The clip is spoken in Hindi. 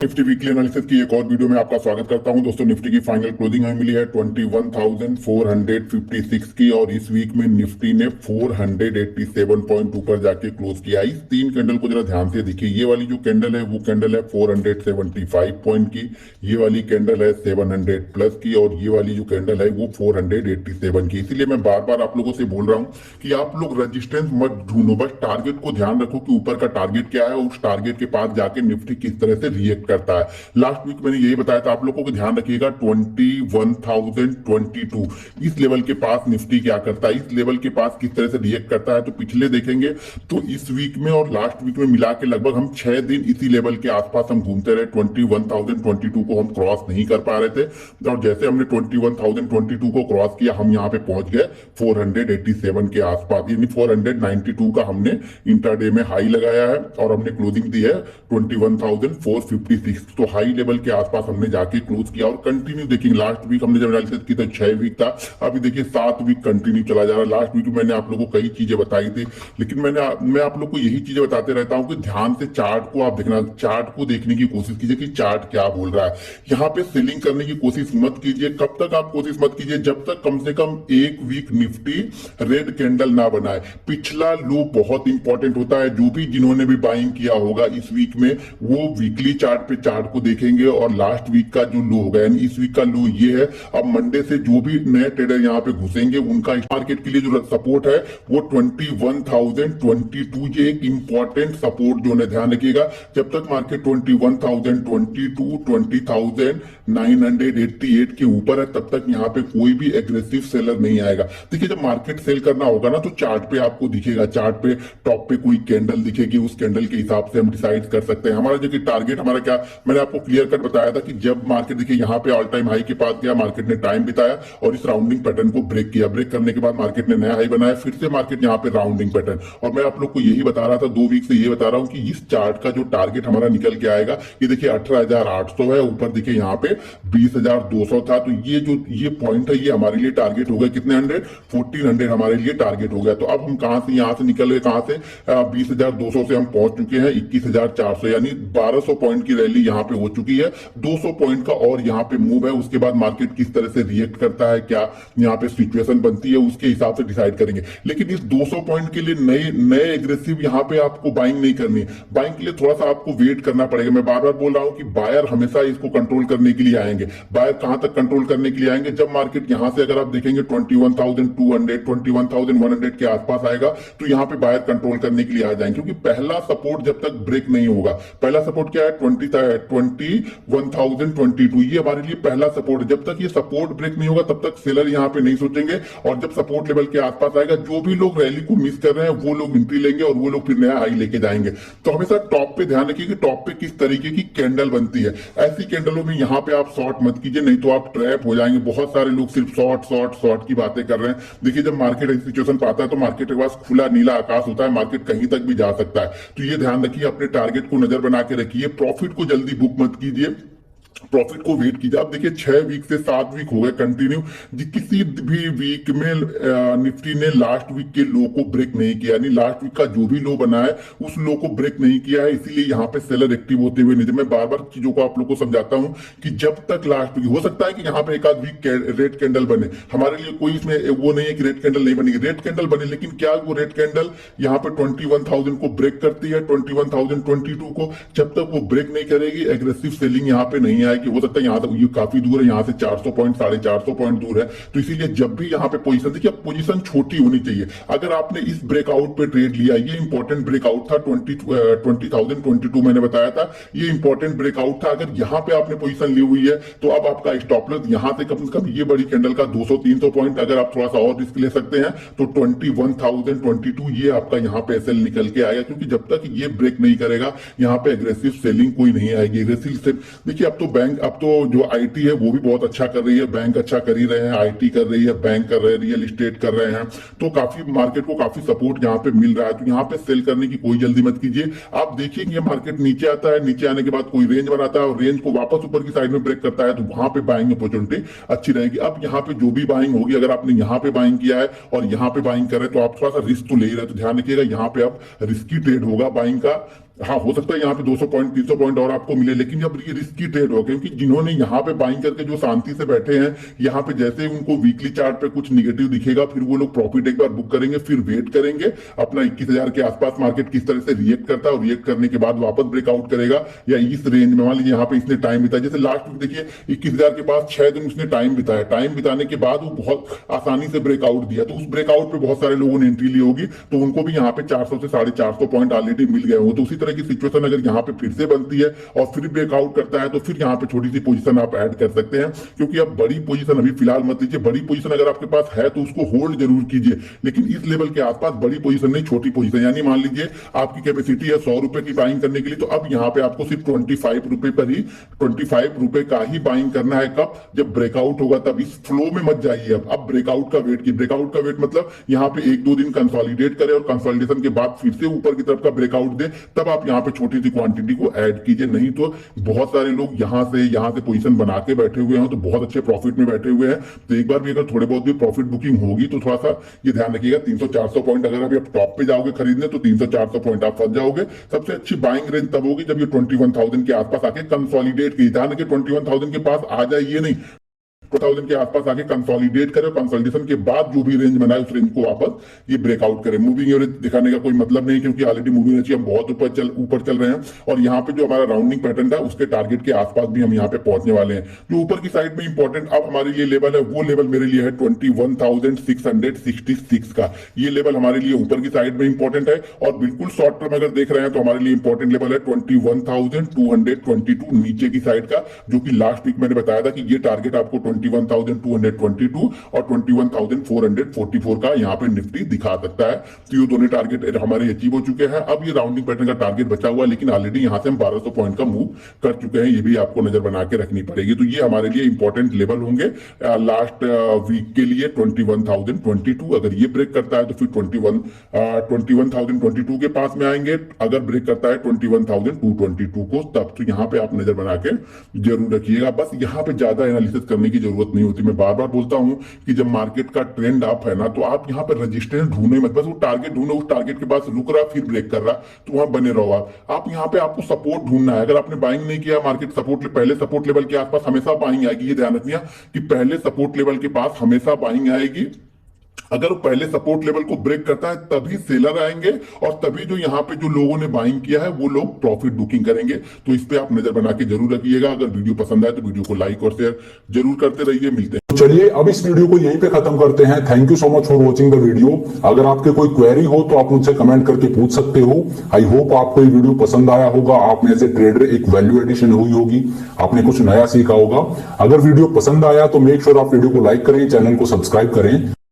निफ्टी वीकली एनालिसिस की एक और वीडियो में आपका स्वागत करता हूं। दोस्तों, निफ्टी की फाइनल क्लोजिंग हमें मिली है 21,456 की और इस वीक में निफ्टी ने 487 पॉइंट ऊपर जाके क्लोज किया। इस तीन कैंडल को जरा ध्यान से देखिए। ये वाली जो कैंडल है वो कैंडल है 475 पॉइंट की, ये वाली कैंडल है 700 प्लस की और ये वाली जो कैंडल है वो 487 की। इसीलिए मैं बार बार आप लोगों से बोल रहा हूं कि आप लोग रेजिस्टेंस मत ढूंढो, बस टारगेट को ध्यान रखो कि ऊपर का टारगेट क्या है, उस टारगेट के पास जाके निफ्टी किस तरह से रिएक्ट करता है। लास्ट वीक मैंने यही बताया था आप लोगों को, ध्यान रखिएगा 21,022 इस लेवल के पास निफ्टी क्या करता है, इस लेवल के पास किस तरह से रिएक्ट करता है। तो पिछले देखेंगे तो इस वीक में और लास्ट वीक में मिला के लगभग हम 6 दिन इसी लेवल के आसपास हम घूमते रहे। 21,022 को हम क्रॉस नहीं कर पा रहे थे और जैसे हमने 21,022 को क्रॉस किया हम यहाँ पे पहुंच गए 487 के आसपास, यानी 492 का हमने इंटरडे में हाई लगाया है और हमने क्लोजिंग दी है 21,456। तो हाई लेवल के आसपास हमने जाके क्लोज किया और कंटिन्यू देखिए। लास्ट वीक हमने जब एनालिसिस की तो 6 वीक था, अभी देखिए 7 वीक कंटिन्यू चला जा रहा है। लास्ट वीक मैंने आप लोगों को कई चीजें बताई थी, लेकिन मैं आप लोग को यही चीजें बताते रहता हूं कि ध्यान से चार्ट को आप देखना, चार्ट को देखने की कोशिश कीजिए कि चार्ट क्या बोल रहा है। यहाँ पे सेलिंग करने की कोशिश मत कीजिए। कब तक आप कोशिश मत कीजिए, जब तक कम से कम एक वीक निफ्टी रेड कैंडल ना बनाए। पिछला लो बहुत इंपॉर्टेंट होता है। जो भी जिन्होंने भी बाइंग किया होगा इस वीक में वो वीकली चार्ट पे चार्ट को देखेंगे और लास्ट वीक का जो लो होगा, यानी इस वीक का लो ये है। अब मंडे से जो भी नए ट्रेडर यहाँ पे घुसेंगे उनका मार्केट के लिए जो सपोर्ट है वो 21,022, ये एक इंपॉर्टेंट सपोर्ट जोन है, ध्यान रखिएगा। जब तक मार्केट 21,022, 20,988 के ऊपर है तब तक यहाँ पे कोई भी एग्रेसिव सेलर नहीं आएगा। देखिए, जब मार्केट सेल करना होगा ना तो चार्ट पे आपको दिखेगा, चार्ट पे टॉप पे कोई कैंडल दिखेगी, उस कैंडल के हिसाब से हम डिसाइड कर सकते हैं हमारा जो टारगेट हमारा क्या। मैंने आपको क्लियर कट बताया था कि जब मार्केट देखिए यहाँ पे ऑल टाइम हाई के पास गया, मार्केट ने टाइम बिताया और इस राउंडिंग पैटर्न को ब्रेक किया। ब्रेक करने के बाद मार्केट ने नया हाई बनाया, फिर से मार्केट यहाँ पे राउंडिंग पैटर्न। और मैं आप लोग को यही बता रहा था, 2 वीक से ये बता रहा हूं कि इस चार्ट का जो टारगेट हमारा निकल के आएगा, ये देखिए 18,800 है, ऊपर देखिए यहाँ पे 20,200 था। तो ये पॉइंट है, ये हमारे लिए टारगेट हो गया कितने 1400 हमारे लिए टारगेट हो गया। तो अब हम कहां से यहाँ से निकल गए, कहां से 20,200 से हम पहुंच चुके हैं 21,400, यानी 1200 पॉइंट की रैली यहाँ पे हो चुकी है। 200 पॉइंट का और यहाँ पे मूव है। उसके बाद मार्केट किस तरह से रिएक्ट करता है, क्या यहाँ पे सिचुएशन बनती है, उसके हिसाब से डिसाइड करेंगे। लेकिन इस 200 पॉइंट के लिए नए एग्रेसिव यहाँ पे आपको बाइंग नहीं करनी है। बाइंग के लिए थोड़ा सा आपको वेट करना पड़ेगा। मैं बार बार बोल रहा हूं कि बायर हमेशा इसको कंट्रोल करने के लिए आएंगे। बायर कहां तक कंट्रोल करने के लिए आएंगे, जब मार्केट यहां से अगर आप देखेंगे 21,200, 21,100 के आसपास आएगा तो यहाँ पे बायर कंट्रोल करने के लिए आ जाएंगे। क्योंकि पहला सपोर्ट जब तक ब्रेक नहीं होगा, पहला सपोर्ट क्या है 21,022, ये हमारे लिए पहला सपोर्ट है। जब तक ये सपोर्ट ब्रेक नहीं होगा तब तक सेलर यहाँ पे नहीं सोचेंगे। और जब सपोर्ट लेवल के आसपास आएगा, जो भी लोग रैली को मिस कर रहे हैं वो लोग एंट्री लेंगे और वो लोग फिर नया हाई लेके जाएंगे। तो हमेशा टॉप पे ध्यान रखिए कि टॉप पे किस तरीके की कैंडल बनती है। ऐसी कैंडलों में यहाँ पे आप शॉर्ट मत कीजिए, नहीं तो आप ट्रैप हो जाएंगे। बहुत सारे लोग सिर्फ शॉर्ट की बातें कर रहे हैं। देखिए, जब मार्केट ऐसी सिचुएशन पाता है तो मार्केट के पास खुला नीला आकाश होता है, मार्केट कहीं तक भी जा सकता है। तो ये ध्यान रखिए, अपने टारगेट को नजर बना के रखिए। प्रॉफिट को जल्दी बुक मत कीजिए, प्रॉफिट को वेट कीजिए। आप देखिए 6 वीक से 7 वीक हो गए कंटिन्यू, किसी भी वीक में निफ्टी ने लास्ट वीक के लो को ब्रेक नहीं किया, यानी लास्ट वीक का जो भी लो बना है उस लो को ब्रेक नहीं किया है। इसीलिए यहाँ पे सेलर एक्टिव होते हुए नहीं। मैं बार बार चीजों को आप लोग को समझाता हूं कि जब तक लास्ट वीक हो सकता है कि यहाँ पे एक आध वीक रेड कैंडल बने, हमारे लिए कोई इसमें वो नहीं है कि रेड कैंडल नहीं बनेगी, रेड कैंडल बने। लेकिन क्या वो रेड कैंडल यहाँ पे 21,000 को ब्रेक करती है, 21,022 को? जब तक वो ब्रेक नहीं करेगी एग्रेसिव सेलिंग यहाँ पे नहीं आएगी। हो सकता है यहाँ तक ये काफी दूर है, यहाँ से 400 पॉइंट 450 पॉइंट दूर है। तो इसीलिए जब भी यहाँ पे पोजीशन, देखिए पोजीशन छोटी होनी चाहिए। अगर आपने इस ब्रेकआउट पे ट्रेड लिया, ये इंपॉर्टेंट ब्रेकआउट था 20,022 मैंने बताया था, ये इंपॉर्टेंट ब्रेकआउट था। अगर यहाँ पे आपने पोजीशन ली हुई है तो अब आपका स्टॉप लॉस यहाँ से कम से कम ये बड़ी कैंडल का 200-300 पॉइंट, अगर आप थोड़ा सा और रिस्क ले सकते हैं तो 21,022 ये आपका यहाँ पे एसएल निकल के आएगा। क्योंकि जब तक ये ब्रेक नहीं करेगा यहाँ पे एग्रेसिव सेलिंग कोई नहीं आएगी। एग्रेसिव से देखिए, अब तो जो आईटी है वो भी बहुत अच्छा कर रही है, बैंक अच्छा कर ही रहे हैं, आईटी कर रही है, बैंक कर रहे हैं, रियल एस्टेट कर रहे हैं। तो काफी मार्केट को काफी सपोर्ट यहाँ पे मिल रहा है। तो यहाँ पे सेल करने की कोई जल्दी मत कीजिए। आप देखिए ये मार्केट नीचे आता है, नीचे आने के बाद कोई रेंज बनाता है और रेंज को वापस ऊपर की साइड में ब्रेक करता है, तो वहां पे बाइंग अपॉर्चुनिटी अच्छी रहेगी। अब यहाँ पे जो भी बाइंग होगी, अगर आपने यहाँ पे बाइंग किया है और यहाँ पे बाइंग कर रहे हैं तो आप थोड़ा सा रिस्क तो ले ही रहे, तो ध्यान रखिएगा यहाँ पे आप रिस्की ट्रेड होगा बाइंग का। हाँ, हो सकता है यहाँ पे 200 पॉइंट 300 पॉइंट और आपको मिले, लेकिन अब ये रिस्की ट्रेड हो, क्योंकि जिन्होंने यहाँ पे बाइंग करके जो शांति से बैठे हैं, यहाँ पे जैसे ही उनको वीकली चार्ट पे कुछ निगेटिव दिखेगा, फिर वो लोग प्रॉफिट एक बार बुक करेंगे, फिर वेट करेंगे अपना 21,000 के आसपास मार्केट किस तरह से रिएक्ट करता है, और रिएक्ट करने के बाद वापस ब्रेकआउट करेगा या इस रेंज में। मान लीजिए यहाँ पे इसने टाइम बिताया, जैसे लास्ट वीक देखिए 21,000 के पास 6 दिन उसने टाइम बिताया, टाइम बिताने के बाद वो बहुत आसानी से ब्रेकआउट दिया, तो उस ब्रेकआउट पे बहुत सारे लोगों ने एंट्री ली होगी, तो उनको भी यहाँ पे 400 से 450 पॉइंट ऑलरेडी मिल गए होंगे। तो उसी तरह की सिचुएशन अगर यहाँ पे फिर से बनती है और फिर ब्रेकआउट करता है, तो फिर यहाँ पे छोटी सी पोजीशन आप ऐड कर सकते हैं, क्योंकि अब बड़ी पोजीशन अभी फिलहाल मत लीजिए। बड़ी पोजीशन अगर आपके पास है तो उसको होल्ड जरूर कीजिए, लेकिन इस लेवल के आसपास बड़ी पोजीशन नहीं, छोटी पोजीशन। यानी मान लीजिए आपकी कैपेसिटी है 100 रुपए की बाइंग करने के लिए, तो अब यहाँ पे आपको सिर्फ 25 रुपए पर ही 25 रुपए का ही बाइंग करना है। कब? जब ब्रेकआउट होगा, तब इस फ्लो में मत जाइए। अब ब्रेकआउट का वेट की, ब्रेकआउट का वेट मतलब यहाँ पे 1-2 दिन कंसोलिडेट करे और कंसोलिडेशन के बाद फिर से ऊपर की तरफ का ब्रेकआउट दे, तब आप यहाँ पे छोटी सी क्वांटिटी को ऐड कीजिए। नहीं तो बहुत सारे लोग यहाँ से पोजीशन बना के बैठे हुए हैं, तो बहुत अच्छे प्रॉफिट में बैठे हुए हैं। तो एक बार भी अगर थोड़े बहुत भी प्रॉफिट बुकिंग होगी तो थोड़ा सा ये ध्यान रखिएगा, 300-400 पॉइंट अगर अभी आप टॉप पे जाओगे खरीदने, तो 300-400 पॉइंट आप फंस जाओगे। सबसे अच्छी बाइंग रेंज तब होगी जब ये 21,000 के आसपास आके कंसोलिडेट की, ध्यान रखिए 21,000 के पास आ जाए ये नहीं, 2000 के आसपास आके कंसोलिडेट करे, कंसोलिडेशन के बाद जो भी रेंज बनाए उस रेंज को वापस ये ब्रेकआउट करे। मूविंग एवरेज दिखाने का कोई मतलब नहीं, क्योंकि ऑलरेडी मूविंग एवरेज हम बहुत ऊपर चल रहे हैं, और यहाँ पे जो हमारा राउंडिंग पैटर्न था उसके टारगेट के आसपास भी हम यहाँ पे पहुंचने वाले हैं। जो ऊपर की साइड में इंपॉर्टेंट अब हमारे लिए लेवल है, वो लेवल मेरे लिए है 21,666 का। ये लेवल हमारे लिए ऊपर की साइड में इंपॉर्टेंट है, और बिल्कुल शॉर्ट टर्म अगर देख रहे हैं तो हमारे लिए इंपॉर्टेंट लेवल है 21,222 नीचे की साइड का, जो कि लास्ट वीक मैंने बताया था कि ये टारगेट आपको 21,222 और 21,444 का यहाँ पे निफ्टी दिखा सकता है। तो ये दोनों टारगेट हमारे अचीव हो चुके हैं। अब ये राउंडिंग पैटर्न का टारगेट बचा हुआ है, लेकिन ऑलरेडी यहाँ से हम 1200 पॉइंट का मूव कर चुके हैं, ये भी आपको नजर बना के रखनी पड़ेगी। तो ये हमारे लिए इंपॉर्टेंट लेवल होंगे लास्ट वीक के लिए 21,022। अगर ये ब्रेक करता है तो फिर 21,022 के पास में आएंगे, अगर ब्रेक करता है 21,222 को, तब तो यहाँ पे आप नजर बना के जरूर रखिएगा। बस यहाँ पे ज्यादा एनालिसिस करने की जरूरत नहीं होती। मैं बार बार बोलता हूं कि जब मार्केट का ट्रेंड अप है ना, तो आप यहाँ पर रजिस्टेंस ढूंढने मत, बस वो टारगेट ढूंढो, उस टारगेट के पास रुक रहा फिर ब्रेक कर रहा, तो वहां बने रहो। आप यहाँ पे आपको सपोर्ट ढूंढना है। अगर आपने बाइंग नहीं किया, मार्केट सपोर्ट पहले सपोर्ट लेवल के आसपास हमेशा बाइंग आएगी, ये ध्यान रखिए कि पहले सपोर्ट लेवल के पास हमेशा बाइंग आएगी। अगर वो पहले सपोर्ट लेवल को ब्रेक करता है तभी सेलर आएंगे, और तभी जो यहाँ पे जो लोगों ने बाइंग किया है वो लोग प्रॉफिट बुकिंग करेंगे। तो इस पे आप नजर बना के जरूर रखिएगा। अगर वीडियो पसंद आए तो वीडियो को लाइक और शेयर जरूर करते रहिए। मिलते हैं। तो चलिए अब इस वीडियो को यहीं पे खत्म करते हैं। Thank you so much for watching the video. अगर आपके कोई क्वेरी हो तो आप मुझसे कमेंट करके पूछ सकते हो। आई होप आपको ये वीडियो पसंद आया होगा, आप में एज ए ट्रेडर एक वैल्यू एडिशन हुई होगी, आपने कुछ नया सीखा होगा। अगर वीडियो पसंद आया तो मेक श्योर आप वीडियो को लाइक करें, चैनल को सब्सक्राइब करें।